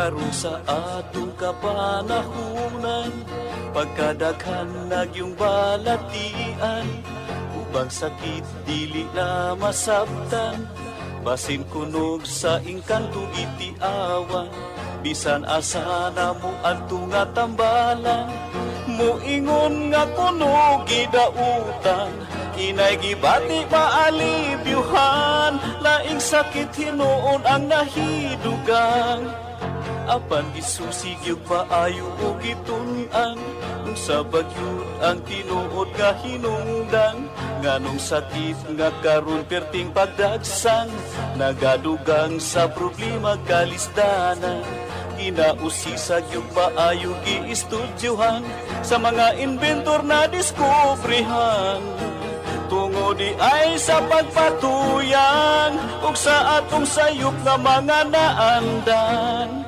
karon sa atong kapanahunan, pagkadaghan nagyong balatian, ubang sakit dili na masabtan, basin kunog sa ingkanto itiawan, bisan asa na mo adto nga tambalan, muingon nga kunog gidautan, inay gibati maalibyuhan, laing sakit hinuon ang nahidugang, apan gisusig yung paayo o gitun-an, nung sa bagyod ang tinuod nga hinungdan, nganong sakit nga karon perting pagdagsang, nagadugang sa problema kalisdanan, ginausisag yung paayo giistudyohan, sa mga inventor na diskubrihan, tungo di ay sa pagpatuyan, ug sa atong sayop nga mga naandan,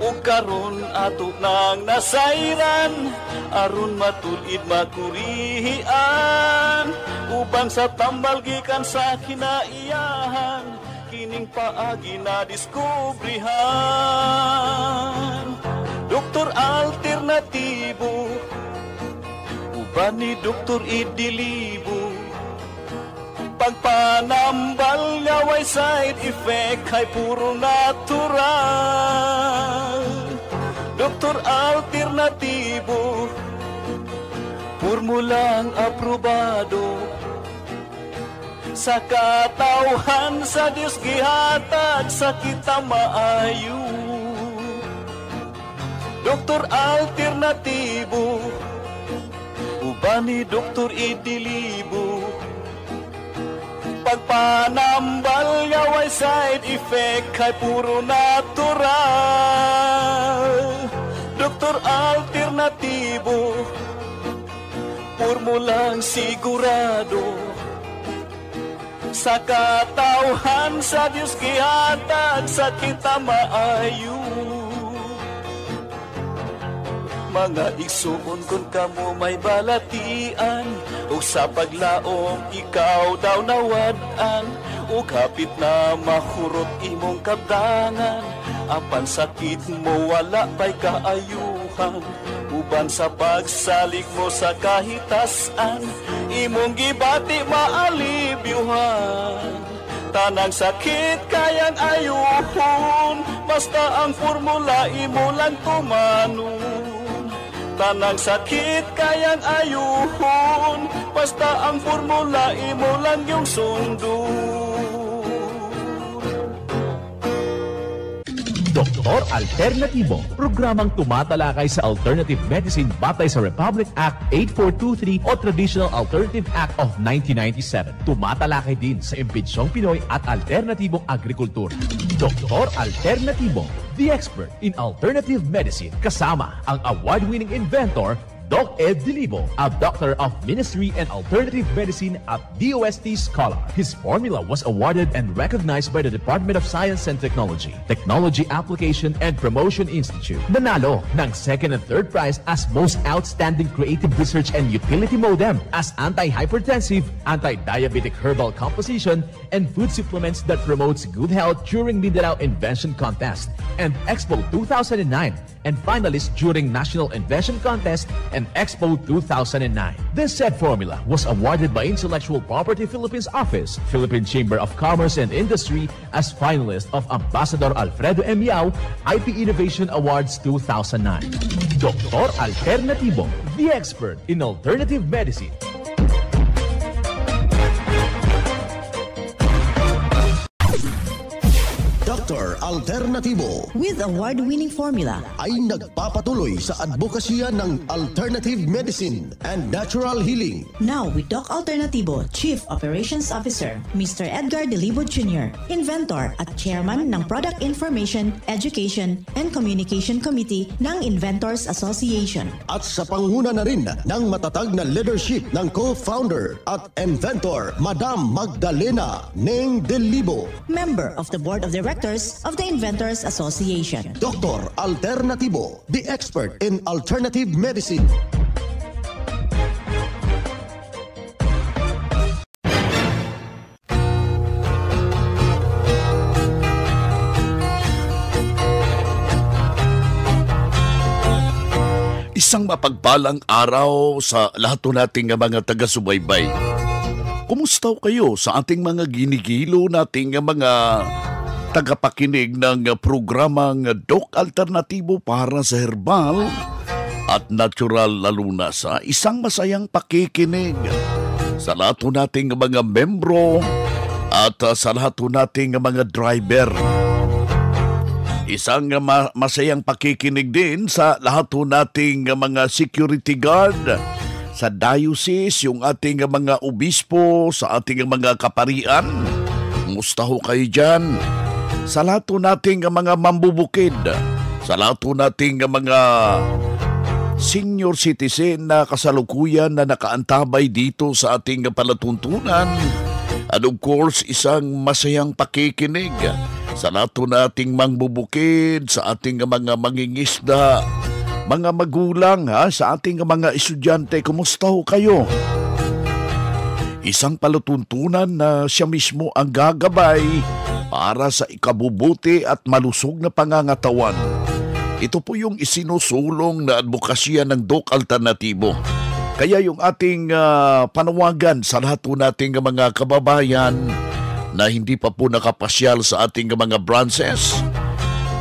ug karon ato nang nasayran, aron matulid makurihian, ubang sa tambal gikan sa kinaiyahan, kining paagi na diskubrihan. Doktor alternatibo, uban ni Doktor Idilibo, pagpanambal nga way side effect ay puro natural. Doktor alternatibo, formulang aprobado, sa katawhan sa Diyos gihatag sa kita maayo. Doktor alternatibo, uban ni Doktor Idilibo, pagpanambal nga way side effect ay puro natural. Doktor alternatibo, formulang sigurado, sa katawhan sa Diyos gihatag sa kita maayo. Mga igsuon kung kamo may balatian, o sa paglaom ikaw daw nawad-an, o kapit na mahurot imong kabdangan, apan sakit mo wala pa'y kaayuhan, uban sa pagsalig mo sa kahitasan, imong gibati maalibyuhan, tanang sakit kayang ayuhon, basta ang formula imo lang tumanon. Tanang sakit kayang ayuhon, basta ang formula imo lang yung sundon. Doktor Alternatibo, programang tumatalakay sa alternative medicine batay sa Republic Act 8423 o Traditional Alternative Act of 1997. Tumatalakay din sa impinsyong Pinoy at alternatibong agrikultura. Doktor Alternatibo, the expert in alternative medicine, kasama ang award-winning inventor Doc Ed Dilibo, a doctor of ministry and alternative medicine at DOST Scholar. His formula was awarded and recognized by the Department of Science and Technology, Technology Application and Promotion Institute. Nanalo ng second and third prize as Most Outstanding Creative Research and Utility Modem, as Anti-Hypertensive, Anti-Diabetic Herbal Composition, and Food Supplements that Promotes Good Health during Mindanao Invention Contest and Expo 2009, and finalist during National Invention Contest and Expo 2009. This said formula was awarded by Intellectual Property Philippines Office, Philippine Chamber of Commerce and Industry as finalist of Ambassador Alfredo M. Yao IP Innovation Awards 2009. Doktor Alternatibo, the expert in alternative medicine. Dr. Alternatibo, with award-winning formula, ay nagpapatuloy sa advokasya ng alternative medicine and natural healing. Now with Doc Alternatibo, Chief Operations Officer, Mr. Edgar Dilibo Jr., inventor at chairman ng Product Information, Education, and Communication Committee ng Inventors Association. At sa pangunguna na rin ng matatag na leadership ng co-founder at inventor, Madam Magdalena Neng Dilibo, member of the Board of Directors of the Inventors Association. Dr. Alternatibo, the expert in alternative medicine. Isang mapagpalang araw sa lahat nating mga taga-subaybay. Kumusta kayo sa ating mga ginigilo nating mga tagapakinig ng programang Doc Alternatibo para sa herbal at natural lalo na sa isang masayang pakikinig sa lahat nating mga membro at sa lahat nating mga driver. Isang masayang pakikinig din sa lahat nating mga security guard sa diocese, yung ating mga obispo, sa ating mga kaparian. Kumusta ho kayo dyan? Sa lahat nating mga mambubukid, sa lahat nating mga senior citizen na kasalukuyan na nakaantabay dito sa ating palatuntunan. And of course, isang masayang pakikinig sa lahat nating mangbubukid, sa ating mga mangingisda, mga magulang, sa ating mga estudyante. Kumusta ho kayo? Isang palatuntunan na siya mismo ang gagabay para sa ikabubuti at malusog na pangangatawan. Ito po yung isinusulong na advokasya ng Doc Alternatibo. Kaya yung ating panawagan sa lahat nating mga kababayan na hindi pa po nakapasyal sa ating mga branches,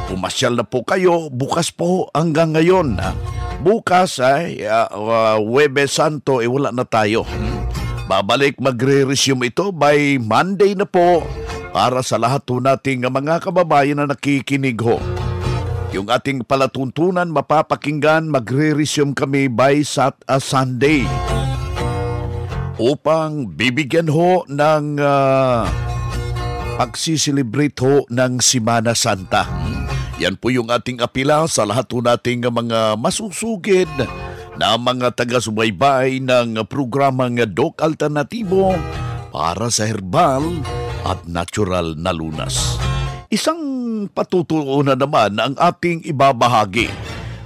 pumasyal na po kayo. Bukas po hanggang ngayon. Bukas ay Huwebes Santo, wala na tayo. Babalik, magre-resume ito by Monday na po para sa lahat nating mga kababayan na nakikinig ho. Yung ating palatuntunan mapapakinggan, magre-resume kami by Sunday upang bibigyan ho ng pagsiselebrate ho ng Semana Santa. Yan po yung ating apila sa lahat nating mga masusugid na mga taga-subaybay ng programang Doc Alternatibo para sa herbal at natural na lunas. Isang patutuunan naman ang ating ibabahagi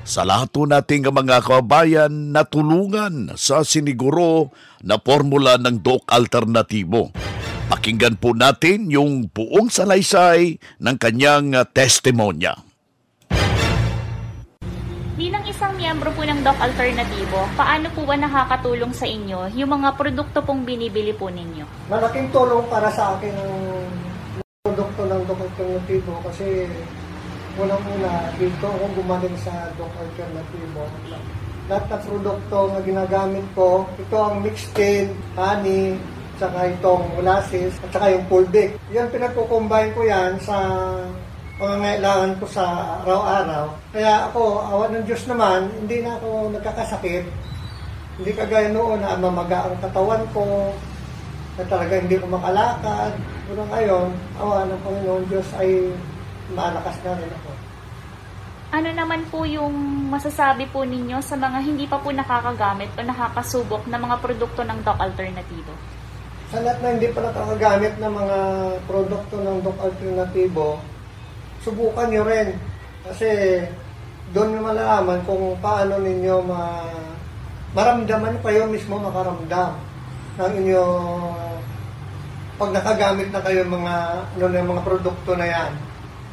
sa lahat nating mga kababayan na tulungan sa siniguro na formula ng Doc Alternatibo. Pakinggan po natin yung buong salaysay ng kanyang testimonya. Bilang isang miyembro po ng Doc Alternatibo, paano po ba nakakatulong sa inyo yung mga produkto pong binibili po ninyo? Malaking tulong para sa akin ang produkto ng Doc Alternatibo kasi unang-una dito akong gumaling sa Doc Alternatibo. Lahat ng produkto na ginagamit ko, ito ang mixed cane, honey, saka itong molasses, at saka yung pulbic. Yan, pinagkukumbine ko yan sa pangangailangan ko sa araw-araw. Kaya ako, awa ng Diyos naman, hindi na ako nagkakasakit. Hindi kagaya noon na mamaga ang katawan ko, na talaga hindi ko makalakad. Pero ngayon, awa ng Panginoon Diyos ay malakas na rin ako. Ano naman po yung masasabi po ninyo sa mga hindi pa po nakakagamit o nakakasubok na mga produkto ng Doc Alternatibo? Sa lahat na hindi pa nakakagamit ng mga produkto ng Doc Alternatibo, subukan nyo rin. Kasi doon nyo malalaman kung paano ninyo maramdaman kayo mismo makaramdam ng inyo pag nakagamit na kayo mga produkto na yan.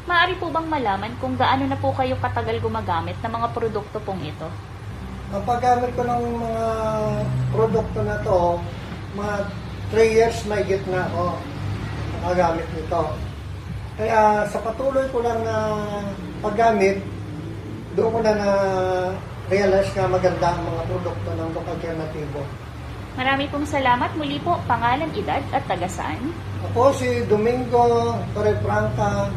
Maaari po bang malaman kung gaano na po kayo katagal gumagamit ng mga produkto pong ito? Ang paggamit ko ng mga produkto na to, mga 3 years may gitna ako nakagamit nito. Kaya sa patuloy ko lang na paggamit, doon ko na realize na maganda ang mga produkto ng Doc Alternatibo. Marami pong salamat. Muli po, pangalan, edad at taga-saan? Ako si Domingo Torrefranca,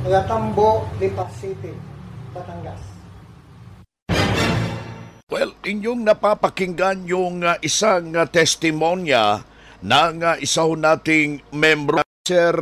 taga Tambo, Lipas City, Batangas. Well, inyong napapakinggan yung isang testimonya ng isa nating membro, Sir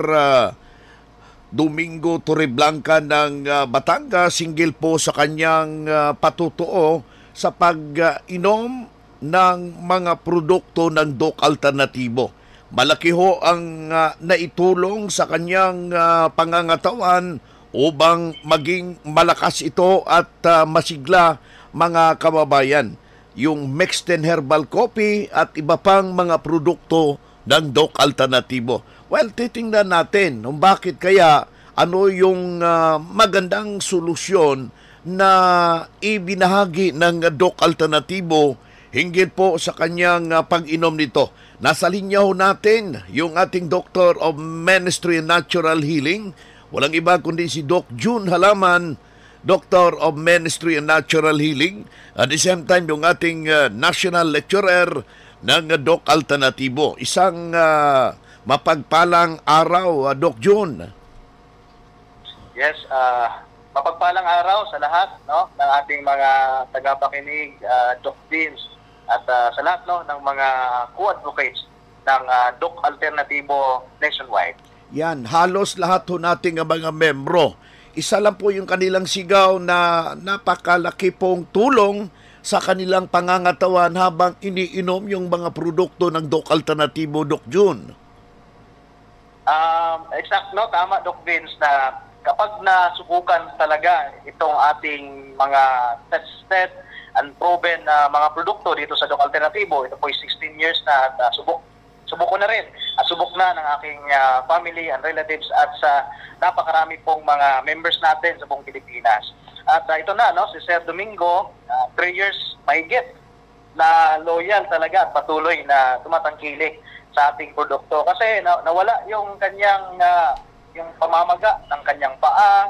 Domingo Torreblanca ng Batangas, singgil po sa kanyang patutuo sa pag-inom ng mga produkto ng Doc Alternatibo. Malaki ho ang naitulong sa kanyang pangangatawan upang maging malakas ito at masigla, mga kababayan. Yung mixed and herbal coffee at iba pang mga produkto ng Doc Alternatibo. Well, titingnan natin kung bakit kaya, ano yung magandang solusyon na ibinahagi ng Doc Alternatibo hinggil po sa kanyang pag-inom nito. Nasa linya ho natin yung ating Doctor of Ministry and Natural Healing. Walang iba kundi si Doc June Halaman, Doctor of Ministry and Natural Healing. At the same time, yung ating National Lecturer ng Doc Alternatibo. Isang mapagpalang araw, Doc June. Yes, mapagpalang araw sa lahat, no, ng ating mga tagapakinig, Doc Beams, at sa lahat, no, ng mga co-advocates ng Doc Alternatibo nationwide. Yan, halos lahat ho nating mga membro. Isa lang po yung kanilang sigaw na napakalaki pong tulong sa kanilang pangangatawan habang iniinom yung mga produkto ng Doc Alternatibo, Doc June. Exact, no, tama, Doc Vince, na kapag nasubukan talaga itong ating mga tested and proven na mga produkto dito sa Doc Alternatibo, ito po 16 years na at subok ko na rin. Subok na ng aking family and relatives at sa napakarami pong mga members natin sa buong Pilipinas. At ito na, no, si Sir Domingo, 3 years mahigit na loyal talaga at patuloy na tumatangkilik sa ating produkto. Kasi nawala yung kanyang yung pamamaga ng kanyang paa.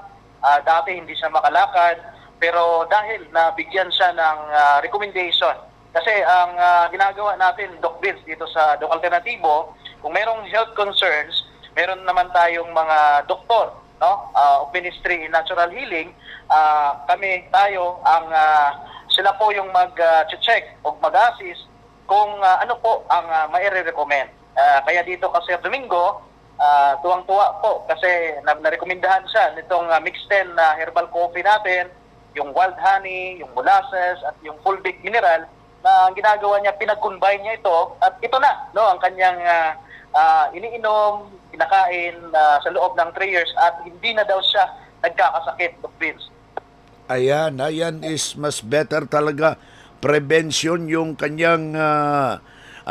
Dati hindi siya makalakad, pero dahil nabigyan siya ng recommendation. Kasi ang ginagawa natin, Doc Vince, dito sa Doc Alternatibo, kung merong health concerns, meron naman tayong mga doktor, no, of Ministry in Natural Healing. Tayo sila po yung mag-check o mag-assist kung ano po ang mai-recommend. Kaya dito kasi Domingo, tuwang-tuwa po kasi narekomendahan siya nitong mixed 10 na herbal coffee natin, yung wild honey, yung molasses, at yung full big mineral na ang ginagawa niya, pinag-combine niya ito at ito na, no, ang kanyang iniinom, kinakain sa loob ng 3 years at hindi na daw siya nagkakasakit, Doc Vince. Ayan is mas better talaga. Prevention yung kanyang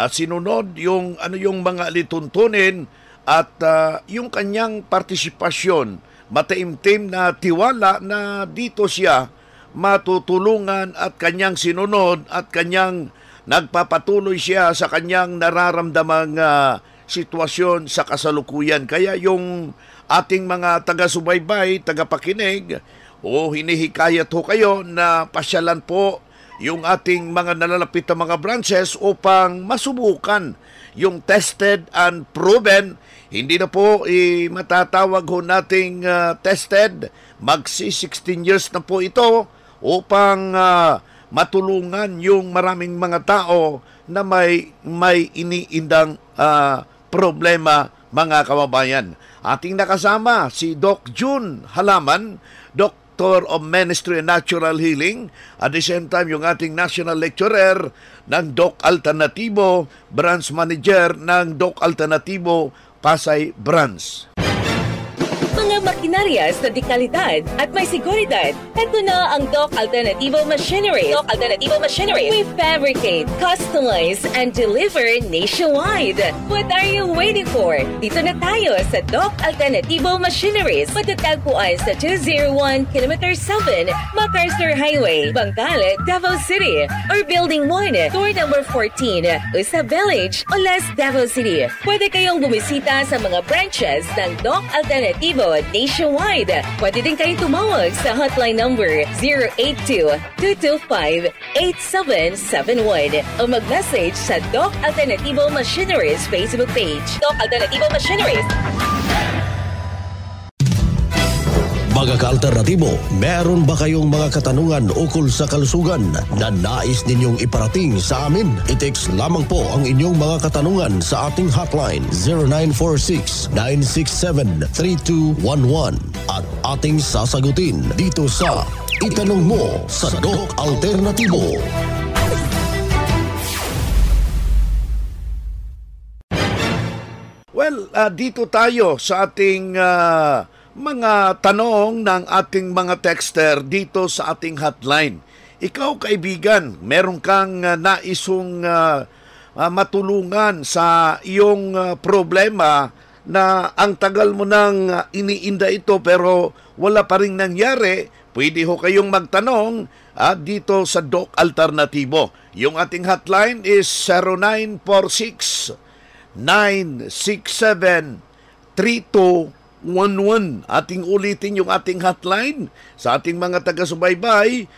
sinunod, yung yung mga lituntunin at yung kanyang partisipasyon, mataimtim na tiwala na dito siya matutulungan at kanyang sinunod at kanyang nagpapatuloy siya sa kanyang nararamdamang sitwasyon sa kasalukuyan. Kaya yung ating mga taga-subaybay, taga-pakinig, hinihikayat ho kayo na pasyalan po yung ating mga nalalapit na mga branches upang masubukan yung tested and proven. Hindi na po matatawag ho nating tested. Magsi-16 years na po ito upang matulungan yung maraming mga tao na may iniindang problema, mga kababayan. Ating nakasama si Doc June Halaman, Doctor of Ministry and Natural Healing, at the same time yung ating National Lecturer ng Doc Alternatibo, Branch Manager ng Doc Alternatibo Pasay Branch. Mga makinarya sa dekalidad at may seguridad. Ito na ang Doc Alternativo Machinery. Doc Alternativo Machinery. We fabricate, customize, and deliver nationwide. What are you waiting for? Dito na tayo sa Doc Alternativo Machineries. Matatagpuan sa 201 km 7 MacArthur Highway, Bangkalet, Davao City. Or Building 1, Door number 14, Usa Village, Olas, Davao City. Pwede kayong bumisita sa mga branches ng Doc Alternativo nationwide. Pwede din kayong tumawag sa hotline number 082-225-8771 o mag-message sa Doc Alternativo Machineries Facebook page. Doc Alternativo Machineries. Mga ka-alternatibo, meron ba kayong mga katanungan ukol sa kalusugan na nais ninyong iparating sa amin? I-text lamang po ang inyong mga katanungan sa ating hotline 0946-967-3211 at ating sasagutin dito sa Itanong Mo sa Doc Alternatibo. Well, dito tayo sa ating mga tanong ng ating mga texter dito sa ating hotline. Ikaw, kaibigan, meron kang naisong matulungan sa iyong problema na ang tagal mo nang iniinda ito pero wala pa rin nangyari. pwede ho kayong magtanong dito sa Doc Alternatibo. Yung ating hotline is 0946-967-3211. Ating ulitin yung ating hotline sa ating mga taga-subaybay,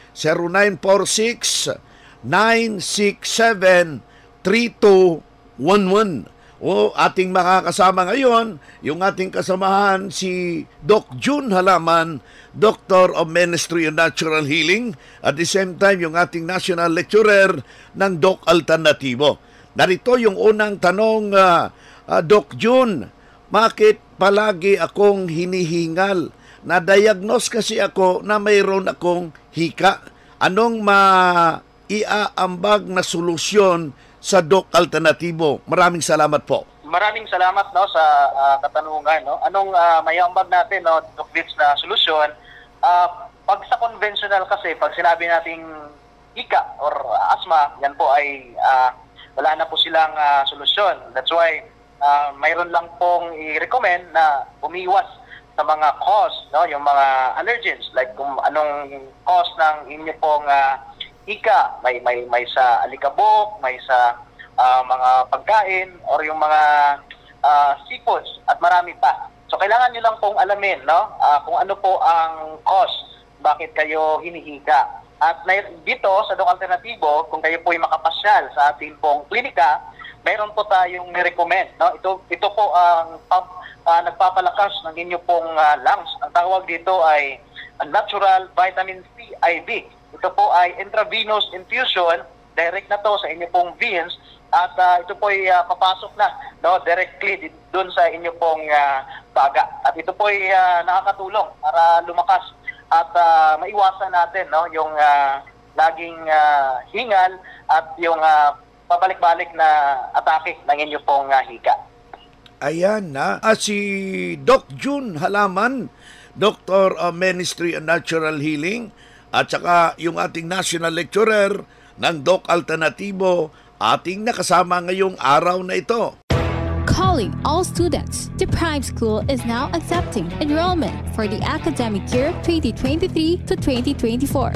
0946-967-3211. O ating makakasama ngayon, yung ating kasamahan si Doc June Halaman, Doctor of Ministry of Natural Healing, at the same time yung ating National Lecturer ng Doc Alternatibo. Narito yung unang tanong, Doc June, bakit palagi akong hinihingal? Na-diagnose kasi ako na mayroon akong hika. Anong maiaambag na solusyon sa Doc Alternatibo? Maraming salamat po. Maraming salamat sa katanungan. Anong mayambag natin, Doc Vince, na solusyon? Pag sa conventional kasi, pag sinabi nating hika or asthma, yan po ay wala na po silang solusyon. That's why mayroon lang pong i-recommend na umiwas sa mga cause, yung mga allergens, like kung anong cause ng inyo pong hika, may sa alikabok, may sa mga pagkain or yung mga seafoods at marami pa. So kailangan niyo lang pong alamin kung ano po ang cause bakit kayo hinihika. At dito sa Doc Alternatibo, kung kayo po ay makapasyal sa ating pong klinika, mayroon po tayong ni-recommend. Ito po ang nagpapalakas ng inyo pong lungs. Ang tawag dito ay natural vitamin C IV. Ito po ay intravenous infusion, direct na to sa inyo pong veins, at ito po ay papasok na directly doon sa inyo pong baga. At ito po ay nakakatulong para lumakas at maiwasan natin yung laging hingal at yung pabalik-balik na atake ng inyo pong hika. Ayan si Doc June Halaman, Doctor of Ministry of Natural Healing, at saka yung ating National Lecturer ng Doc Alternatibo, ating nakasama ngayong araw na ito. Calling all students, the Prime School is now accepting enrollment for the academic year 2023 to 2024.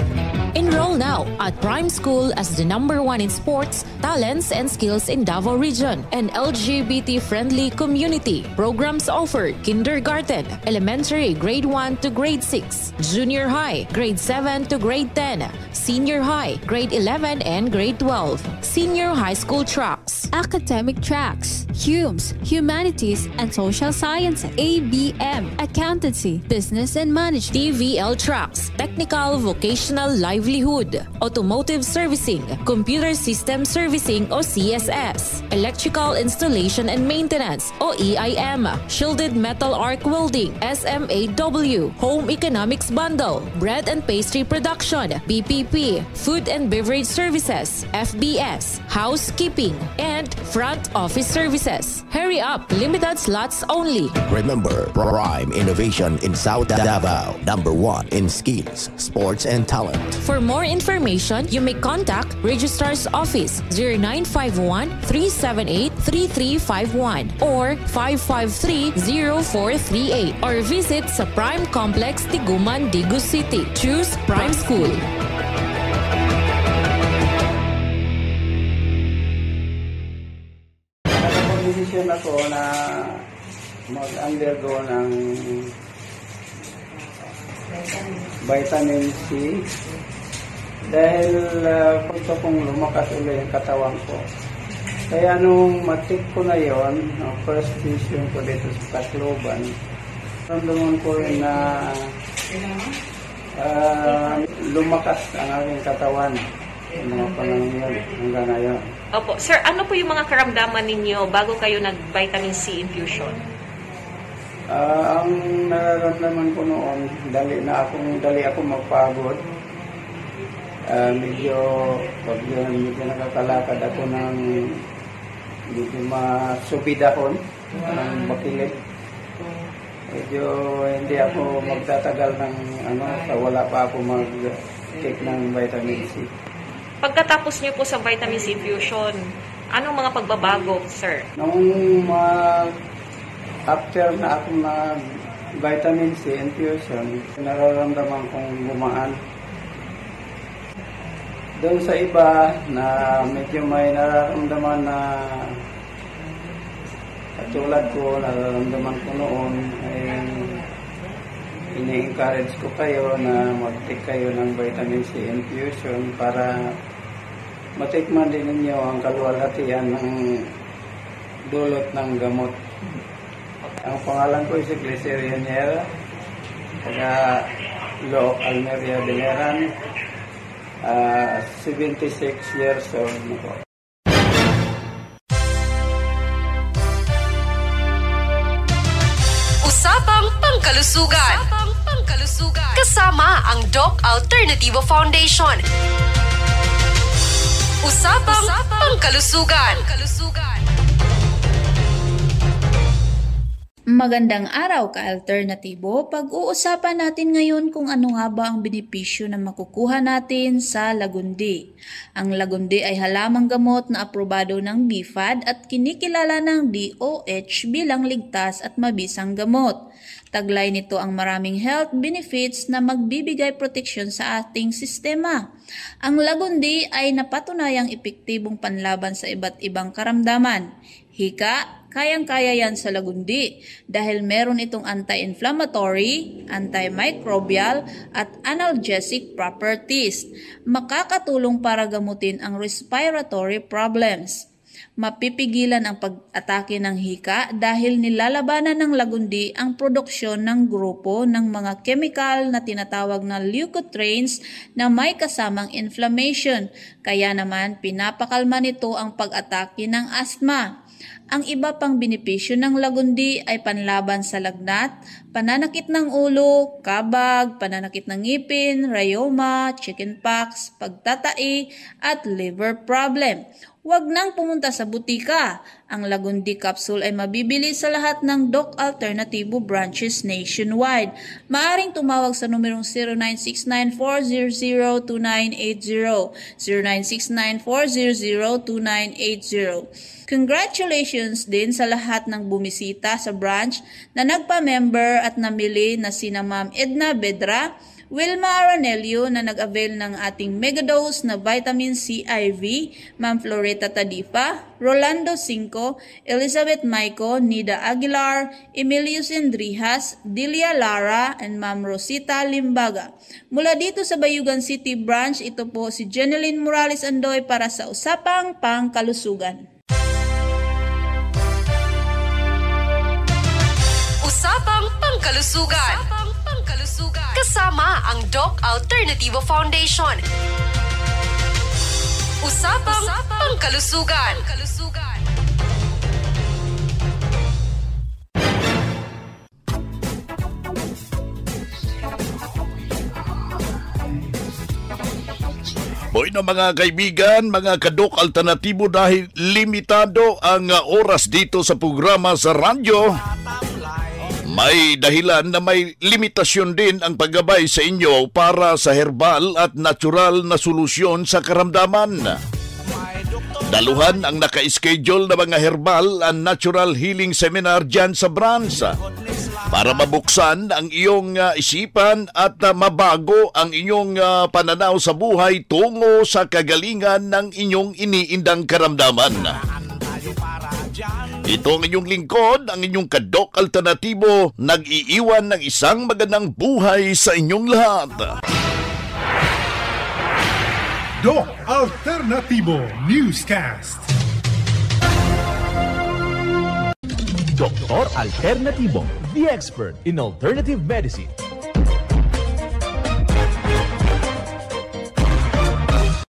Enroll now at Prime School as the #1 in sports, talents, and skills in Davao Region, an LGBT-friendly community. Programs offered: kindergarten, elementary grade 1 to grade 6, junior high grade 7 to grade 10, senior high grade 11 and grade 12, senior high school tracks, academic tracks, HUMS, Humanities and Social Sciences, ABM, Accountancy, Business and Management, TVL tracks, technical vocational livelihood, automotive servicing, computer system servicing o CSS, electrical installation and maintenance o EIM, shielded metal arc welding, SMAW, home economics bundle, bread and pastry production, BPP, food and beverage services, FBS, housekeeping, and front office services. Hurry up, limited slots only. Remember, Prime Innovation in South Davao, #1 in skills, sports, and talent. For more information, you may contact Registrar's Office 0951-378-3351 or 553-0438 or visit sa Prime Complex, Tiguman, Digus City. Choose Prime School. Decision ako na mag-undergo ng vitamin C dahil gusto kong lumakas ulit yung katawan ko. Kaya nung matik ko na yon, first decision ko dito sa Tacloban, ramdaman ko rin na lumakas ang aking katawan yung mga panahon yun hanggang ngayon. Opo. Sir, ano po yung mga karamdaman ninyo bago kayo nag-vitamin C infusion? Ang nararamdaman ko noon, dali ako magpagod. Medyo nakakalakad ako ng medyo masubid ako ng bakilid. Medyo hindi ako magtatagal ng wala pa ako mag-take ng vitamin C. Pagkatapos niyo po sa vitamin C infusion, anong mga pagbabago, sir? Nung after na ako vitamin C infusion, nararamdaman kong gumaan. Doon sa iba na medyo may nararamdaman na katulad ko, nararamdaman ko noon, ay ini-encourage ko kayo na mag-take kayo ng vitamin C infusion para matikman din ninyo ang kaluwalhatian ng dulot ng gamot. Ang pangalan ko si Glyceria Niera, taga Lo Almeria Biliran, 76 years old na po. Usapang Pangkalusugan. Kasama ang Doc Alternativo Foundation. Usapang Pangkalusugan. Magandang araw ka-alternatibo. Pag-uusapan natin ngayon kung ano nga ba ang benepisyo na makukuha natin sa lagundi. Ang lagundi ay halamang gamot na aprobado ng BFAD at kinikilala ng DOH bilang ligtas at mabisang gamot. Taglay nito ang maraming health benefits na magbibigay proteksyon sa ating sistema. Ang lagundi ay napatunayang epektibong panlaban sa iba't ibang karamdaman. Hika, kayang-kaya yan sa lagundi dahil meron itong anti-inflammatory, antimicrobial at analgesic properties. Makakatulong para gamutin ang respiratory problems. Mapipigilan ang pag-atake ng hika dahil nilalabanan ng lagundi ang produksyon ng grupo ng mga chemical na tinatawag na leukotrienes na may kasamang inflammation. Kaya naman pinapakalma nito ang pag-atake ng asthma. Ang iba pang benepisyo ng lagundi ay panlaban sa lagnat, pananakit ng ulo, kabag, pananakit ng ngipin, rheuma, chickenpox, pagtatai at liver problem. Huwag nang pumunta sa butika. Ang lagundi capsule ay mabibili sa lahat ng Doc Alternativo branches nationwide. Maaring tumawag sa numerong 0969-400-2980, 0969-400-2980. Congratulations din sa lahat ng bumisita sa branch na nagpa-member at namili na sina Ma'am Edna Bedra, Wilma Aranelio na nag-avail ng ating megadose na vitamin C IV, Ma'am Floreta Tadifa, Rolando Cinco, Elizabeth Maico, Nida Aguilar, Emilio Sendrijas, Delia Lara, and Ma'am Rosita Limbaga. Mula dito sa Bayugan City Branch, ito po si Jeneline Morales Andoy para sa Usapang Pangkalusugan. Usapang Pangkalusugan. Kasama ang Doc Alternativo Foundation. Usapang Pangkalusugan. Boy na mga kaibigan, mga kadok alternatibo, dahil limitado ang oras dito sa programa sa radyo, may dahilan na may limitasyon din ang paggabay sa inyo para sa herbal at natural na solusyon sa karamdaman. Daluhan ang naka-schedule na mga herbal and natural healing seminar dyan sa branch para mabuksan ang iyong isipan at mabago ang inyong pananaw sa buhay tungo sa kagalingan ng inyong iniindang karamdaman. Ito ang inyong lingkod, ang inyong kadok alternatibo, nag-iiwan ng isang magandang buhay sa inyong lahat. Doc Alternativo Newscast. Doktor Alternativo, the expert in alternative medicine.